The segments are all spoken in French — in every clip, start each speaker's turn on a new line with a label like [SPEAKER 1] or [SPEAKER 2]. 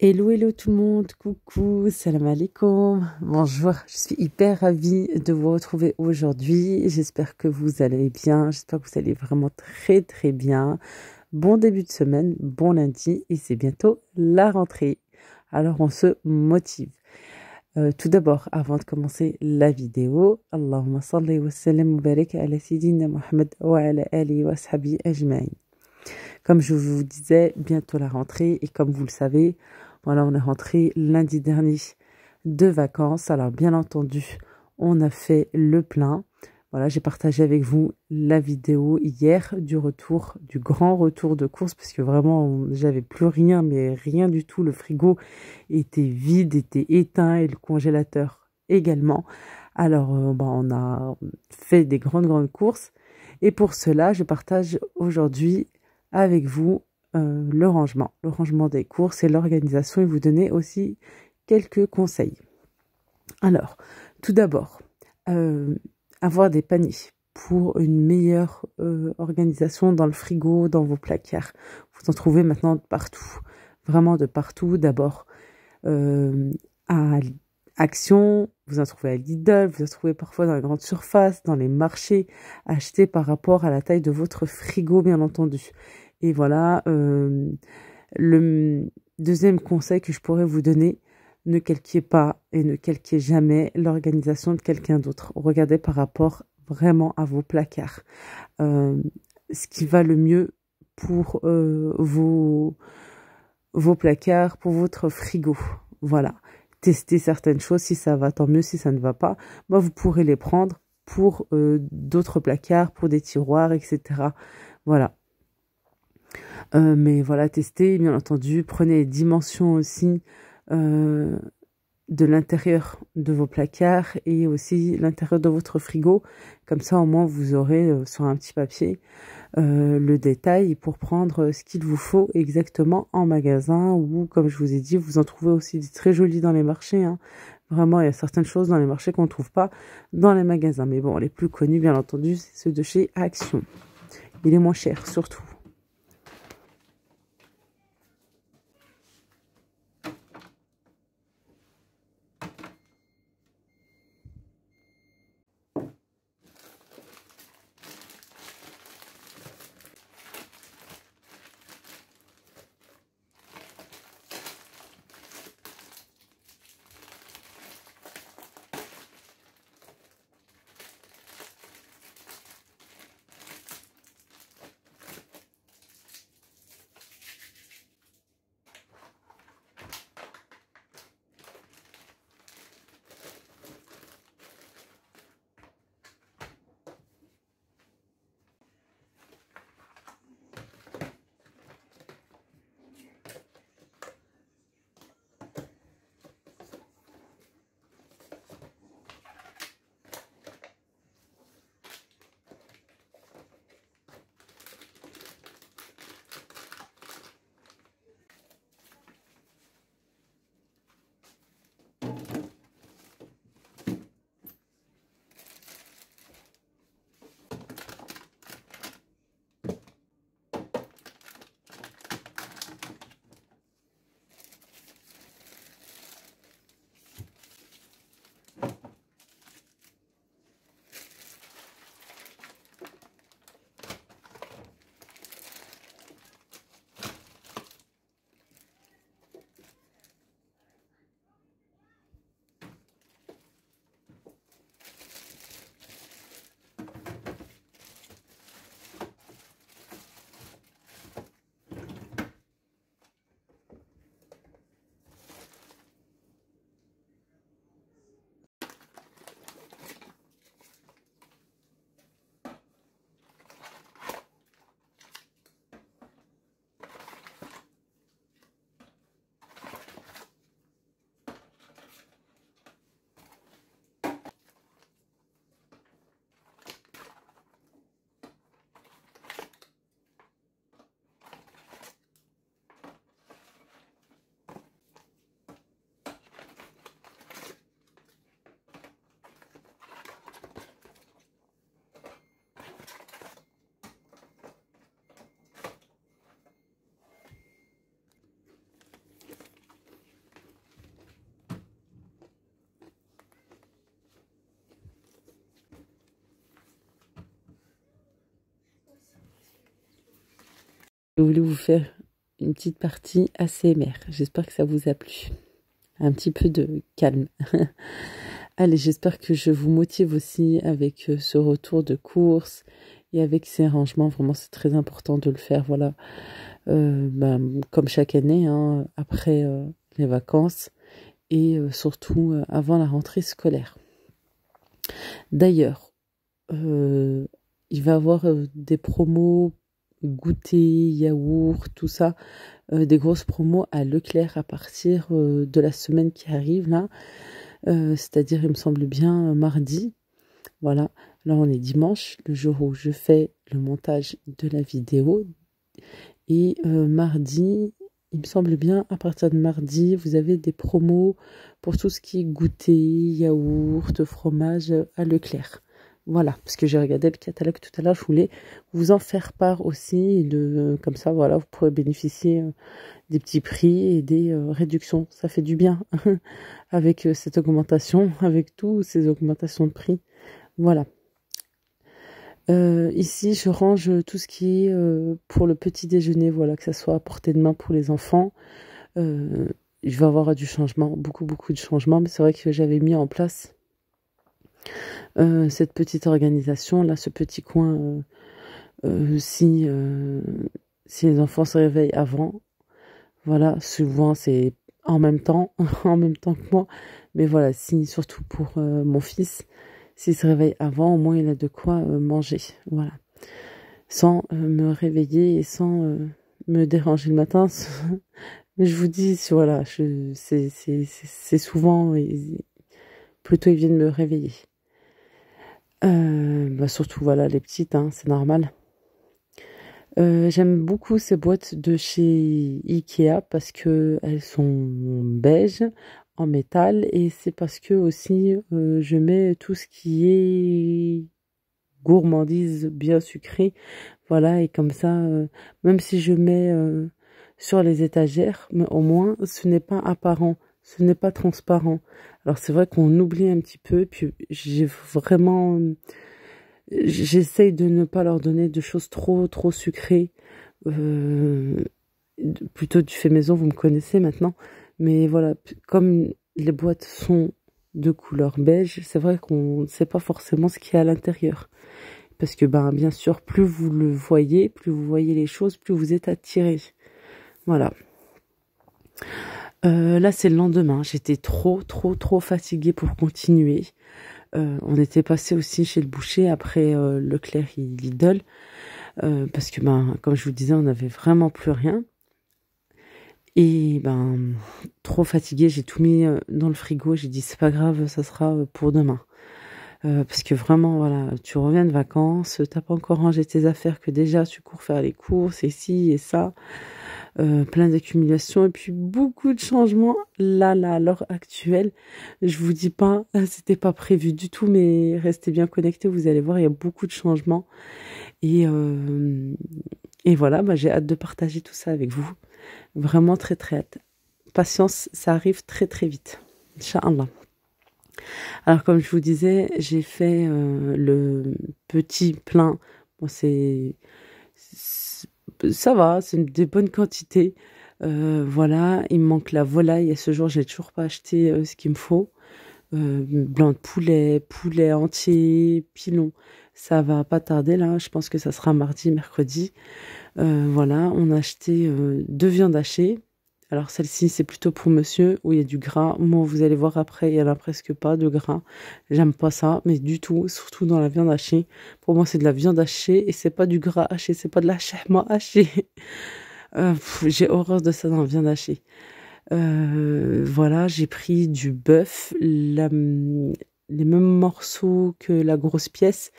[SPEAKER 1] Hello, hello tout le monde, coucou, salam alaikum, bonjour, je suis hyper ravie de vous retrouver aujourd'hui, j'espère que vous allez bien, j'espère que vous allez vraiment très bien, bon début de semaine, bon lundi et c'est bientôt la rentrée, alors on se motive. Tout d'abord, avant de commencer la vidéo, Allahumma salli wa sallam wa barik ala Sayyidina Muhammad wa ala alihi wa sahbihi ajma'in. Comme je vous disais, bientôt la rentrée et comme vous le savez, voilà, on est rentré lundi dernier de vacances. Alors bien entendu, on a fait le plein. Voilà, j'ai partagé avec vous la vidéo hier du retour, du grand retour de course parce que vraiment, j'avais plus rien, mais rien du tout. Le frigo était vide, était éteint et le congélateur également. Alors, on a fait des grandes courses et pour cela, je partage aujourd'hui avec vous le rangement des courses et l'organisation et vous donner aussi quelques conseils. Alors, tout d'abord, avoir des paniers pour une meilleure organisation dans le frigo, dans vos placards. Vous en trouvez maintenant de partout, vraiment de partout. D'abord, à Action, vous en trouvez à Lidl, vous en trouvez parfois dans les grandes surfaces, dans les marchés, achetés par rapport à la taille de votre frigo, bien entendu. Et voilà, le deuxième conseil que je pourrais vous donner, ne calquez pas et ne calquez jamais l'organisation de quelqu'un d'autre. Regardez par rapport vraiment à vos placards. Ce qui va le mieux pour vos placards, pour votre frigo. Voilà. Tester certaines choses, si ça va, tant mieux, si ça ne va pas, vous pourrez les prendre pour d'autres placards, pour des tiroirs, etc. Voilà. Mais voilà, testez, bien entendu, prenez les dimensions aussi de l'intérieur de vos placards et aussi l'intérieur de votre frigo. Comme ça, au moins, vous aurez sur un petit papier le détail pour prendre ce qu'il vous faut exactement en magasin ou, comme je vous ai dit, vous en trouvez aussi des très jolis dans les marchés. Hein. Vraiment, il y a certaines choses dans les marchés qu'on ne trouve pas dans les magasins. Mais bon, les plus connus, bien entendu, c'est ceux de chez Action. Il est moins cher, surtout. voulais vous faire une petite partie ASMR. J'espère que ça vous a plu. Un petit peu de calme. Allez, j'espère que je vous motive aussi avec ce retour de course et avec ces rangements. Vraiment, c'est très important de le faire. Voilà, comme chaque année, hein, après les vacances et surtout avant la rentrée scolaire. D'ailleurs, il va y avoir des promos goûter, yaourt, tout ça, des grosses promos à Leclerc à partir de la semaine qui arrive là, c'est-à-dire il me semble bien mardi. Voilà, là on est dimanche, le jour où je fais le montage de la vidéo, et mardi, il me semble bien, à partir de mardi, vous avez des promos pour tout ce qui est goûter, yaourt, fromage à Leclerc. Voilà, parce que j'ai regardé le catalogue tout à l'heure, je voulais vous en faire part aussi, comme ça, voilà, vous pourrez bénéficier des petits prix et des réductions. Ça fait du bien avec cette augmentation, avec toutes ces augmentations de prix. Voilà. Ici, je range tout ce qui est pour le petit déjeuner, voilà, que ça soit à portée de main pour les enfants. Il va y avoir du changement, beaucoup de changements, mais c'est vrai que j'avais mis en place cette petite organisation, là, ce petit coin, si les enfants se réveillent avant, voilà, souvent c'est en même temps, en même temps que moi, mais voilà, si surtout pour mon fils, s'il se réveille avant, au moins il a de quoi manger, voilà, sans me réveiller et sans me déranger le matin. Mais je vous dis, voilà, c'est souvent, plutôt ils viennent me réveiller. Surtout, voilà, les petites, hein, c'est normal. J'aime beaucoup ces boîtes de chez Ikea parce que elles sont beige en métal, et c'est parce que aussi je mets tout ce qui est gourmandise bien sucrée, voilà, et comme ça, même si je mets sur les étagères, mais au moins ce n'est pas apparent, ce n'est pas transparent. Alors c'est vrai qu'on oublie un petit peu, puis j'essaye de ne pas leur donner de choses trop sucrées, plutôt du fait maison, vous me connaissez maintenant, mais voilà, comme les boîtes sont de couleur beige, c'est vrai qu'on ne sait pas forcément ce qu'il y a à l'intérieur, parce que bien sûr, plus vous le voyez, plus vous voyez les choses, plus vous êtes attiré. Voilà. Là c'est le lendemain, j'étais trop fatiguée pour continuer. On était passé aussi chez le boucher après Leclerc et Lidl, parce que comme je vous disais, on n'avait vraiment plus rien. Et trop fatiguée, j'ai tout mis dans le frigo. J'ai dit c'est pas grave, ça sera pour demain. Parce que vraiment, voilà, tu reviens de vacances, t'as pas encore rangé tes affaires, que déjà tu cours faire les courses, et ci et ça. Plein d'accumulations et puis beaucoup de changements là à l'heure actuelle. Je vous dis pas, c'était pas prévu du tout, mais restez bien connectés, vous allez voir, il y a beaucoup de changements, et voilà, j'ai hâte de partager tout ça avec vous, vraiment très hâte. Patience, ça arrive très vite, Inch'Allah. Alors comme je vous disais, j'ai fait le petit plein. Bon, ça va, c'est des bonnes quantités. Voilà, il me manque la volaille, et ce jour, j'ai toujours pas acheté ce qu'il me faut. Blanc de poulet entier, pilon. Ça va pas tarder là, je pense que ça sera mardi, mercredi. Voilà, on a acheté 2 viandes hachées. Alors celle-ci, c'est plutôt pour monsieur, où il y a du gras. Moi, vous allez voir après, il y en a presque pas de gras. J'aime pas ça, mais du tout, surtout dans la viande hachée. Pour moi, c'est de la viande hachée et c'est pas du gras haché, c'est pas de la chahma hachée. J'ai horreur de ça dans la viande hachée. Voilà, j'ai pris du bœuf, les mêmes morceaux que la grosse pièce.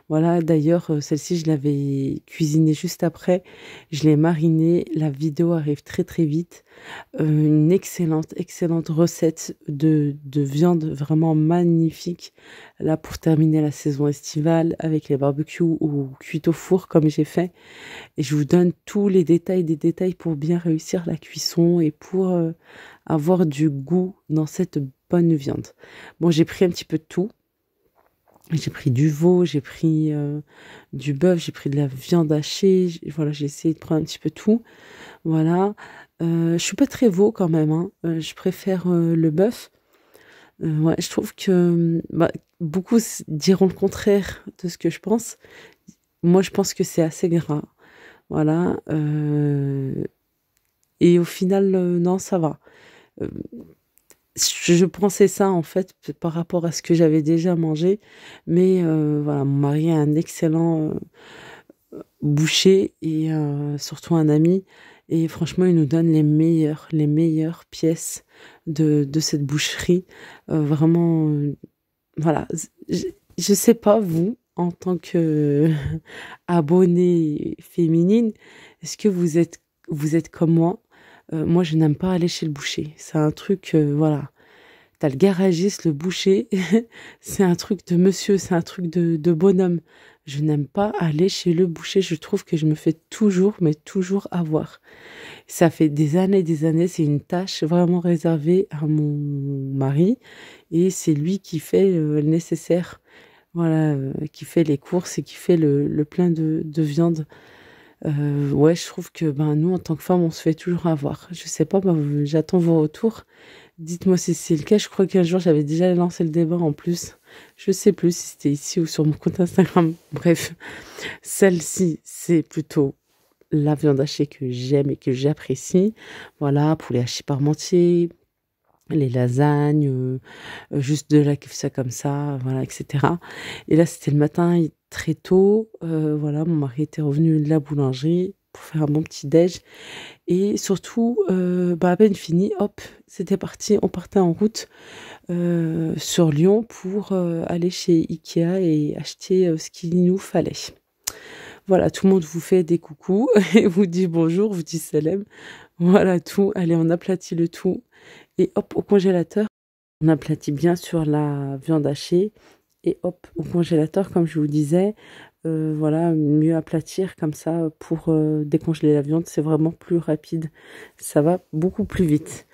[SPEAKER 1] Voilà, d'ailleurs, celle-ci, je l'avais cuisinée juste après. Je l'ai marinée. La vidéo arrive très vite. Une excellente recette de viande vraiment magnifique. Là, pour terminer la saison estivale avec les barbecues ou cuites au four comme j'ai fait. Et je vous donne tous les détails des détails pour bien réussir la cuisson et pour avoir du goût dans cette bonne viande. Bon, j'ai pris un petit peu de tout. J'ai pris du veau, j'ai pris du bœuf, j'ai pris de la viande hachée. Voilà, j'ai essayé de prendre un petit peu tout. Voilà. Je suis pas très veau quand même, hein. Je préfère le bœuf. Ouais, je trouve que bah, beaucoup diront le contraire de ce que je pense. Moi, je pense que c'est assez gras. Voilà. Et au final, non, ça va. Euh, je pensais ça en fait par rapport à ce que j'avais déjà mangé, mais voilà, mon mari est un excellent boucher et surtout un ami, et franchement il nous donne les meilleures pièces de cette boucherie. Vraiment, voilà, je, je sais pas vous en tant que abonnée féminine, est-ce que vous êtes comme moi? Moi je n'aime pas aller chez le boucher, c'est un truc voilà. T'as le garagiste, le boucher, c'est un truc de monsieur, c'est un truc de bonhomme. Je n'aime pas aller chez le boucher, je trouve que je me fais toujours, mais toujours avoir. Ça fait des années, c'est une tâche vraiment réservée à mon mari, et c'est lui qui fait le nécessaire, voilà, qui fait les courses et qui fait le plein de viande. Ouais, je trouve que ben, nous, en tant que femmes, on se fait toujours avoir. Je sais pas, ben, j'attends vos retours. Dites-moi si c'est le cas. Je crois qu'un jour, j'avais déjà lancé le débat en plus. Je sais plus si c'était ici ou sur mon compte Instagram. Bref, celle-ci, c'est plutôt la viande hachée que j'aime et que j'apprécie. Voilà, poulet haché parmentier, les lasagnes, juste de la ça comme ça, voilà, etc. Et là, c'était le matin, très tôt. Voilà, mon mari était revenu de la boulangerie pour faire un bon petit déj. Et surtout, bah, à peine fini, hop, c'était parti. On partait en route sur Lyon pour aller chez Ikea et acheter ce qu'il nous fallait. Voilà, tout le monde vous fait des coucous et vous dit bonjour, vous dit salam. Voilà tout. Allez, on aplatit le tout. Et hop, au congélateur. On aplatit bien sûr la viande hachée. Et hop, au congélateur, comme je vous disais. Voilà, mieux aplatir comme ça pour décongeler la viande. C'est vraiment plus rapide. Ça va beaucoup plus vite.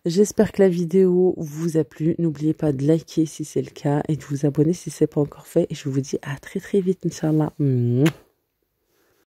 [SPEAKER 1] J'espère que la vidéo vous a plu. N'oubliez pas de liker si c'est le cas et de vous abonner si ce n'est pas encore fait. Et je vous dis à très très vite, Inch'Allah.